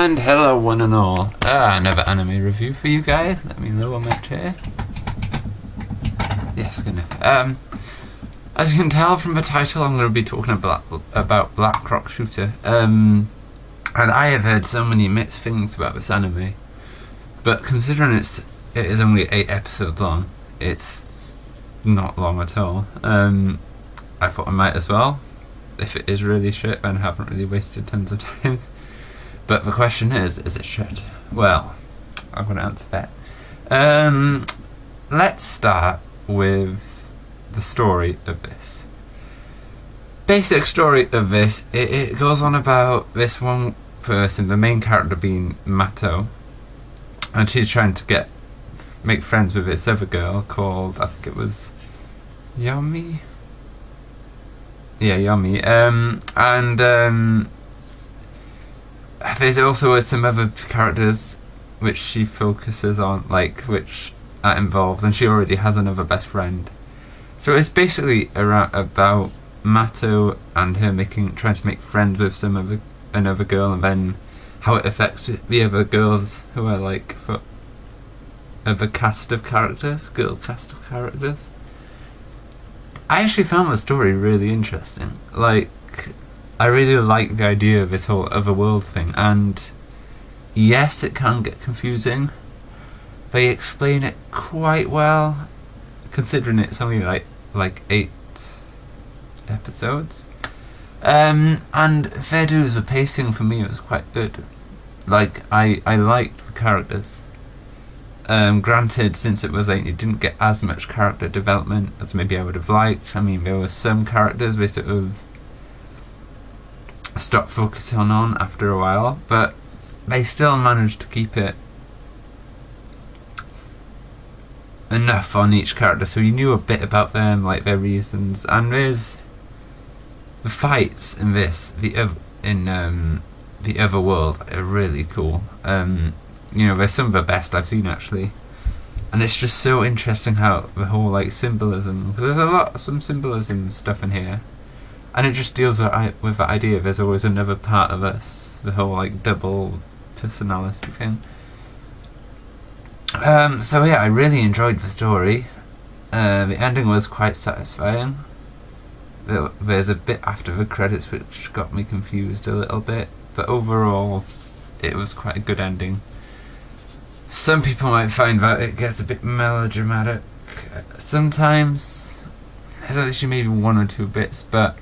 And hello one and all. Another anime review for you guys. Let me lower my chair. Yes, good enough. As you can tell from the title, I'm going to be talking about Black Rock Shooter. And I have heard so many mixed things about this anime, but considering it is only 8 episodes long, it's not long at all. I thought I might as well. If it is really shit, then I haven't really wasted tons of time. But the question is it shit? Well, I'm going to answer that. Let's start with the story of this. Basic story of this, it goes on about this one person, the main character being Mato, and she's trying to make friends with this other girl called, I think it was Yami? Yeah, Yami. There's also some other characters which she focuses on, which are involved, and she already has another best friend. So it's basically about Mato and her trying to make friends with another girl, and then how it affects the other girls who are for other cast of characters, girl cast of characters. I actually found the story really interesting. I really like the idea of this whole otherworld thing, and yes, it can get confusing. They explain it quite well, considering it's only like 8 episodes. And fair dues, the pacing for me was quite good. I liked the characters. Granted, since it was 8, it didn't get as much character development as maybe I would have liked. I mean, there were some characters we sort of stopped focusing on after a while, but they still managed to keep it enough on each character so you knew a bit about them, their reasons. And there's the fights in the other world are really cool. They're some of the best I've seen actually, and it's just so interesting how the whole symbolism, because there's some symbolism stuff in here, and it just deals with the idea there's always another part of us, the whole double personality thing. So yeah, I really enjoyed the story. The ending was quite satisfying. There's a bit after the credits which got me confused a little bit, but overall it was quite a good ending. Some people might find that it gets a bit melodramatic sometimes. There's actually maybe 1 or 2 bits, but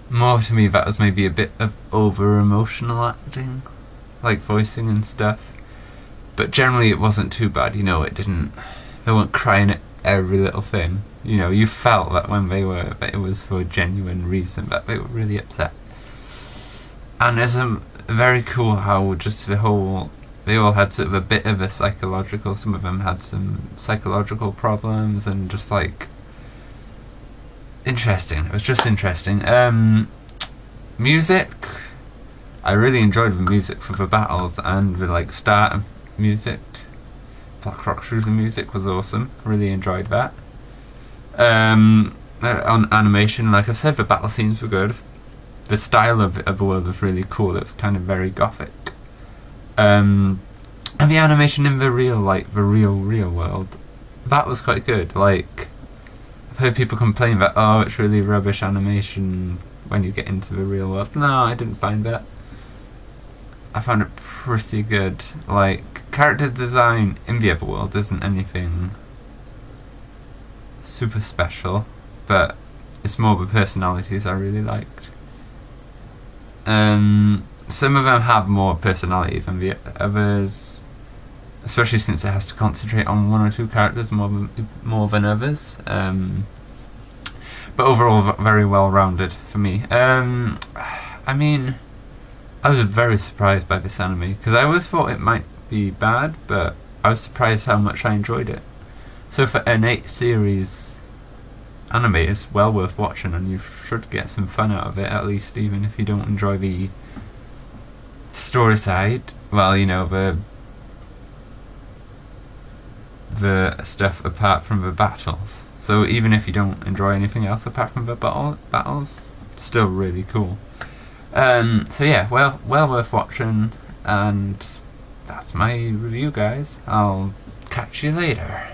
more to me that was maybe a bit of over emotional acting, voicing and stuff. But generally it wasn't too bad, they weren't crying at every little thing. You felt that when that it was for a genuine reason, that they were really upset. And there's very cool how just they all had sort of a bit of a psychological, some of them had some psychological problems, and just interesting. It was just interesting. Music, I really enjoyed the music for the battles, and the start music. Black Rock Shooter music was awesome. Really enjoyed that. On animation, like I've said, the battle scenes were good. The style of the world was really cool. It was kind of very gothic. And the animation in the real world, that was quite good. I've heard people complain that, it's really rubbish animation when you get into the real world. No, I didn't find that. I found it pretty good. Character design in the other world isn't anything super special, but it's more the personalities I really liked. Some of them have more personality than the others, especially since it has to concentrate on 1 or 2 characters more than others. But overall, very well rounded for me. I mean, I was very surprised by this anime, because I always thought it might be bad, but I was surprised how much I enjoyed it. So for an 8 series anime, it's well worth watching, and you should get some fun out of it, at least, even if you don't enjoy the story side. Well, the stuff apart from the battles. So even if you don't enjoy anything else apart from the battles, still really cool. So yeah, well worth watching. And that's my review, guys. I'll catch you later.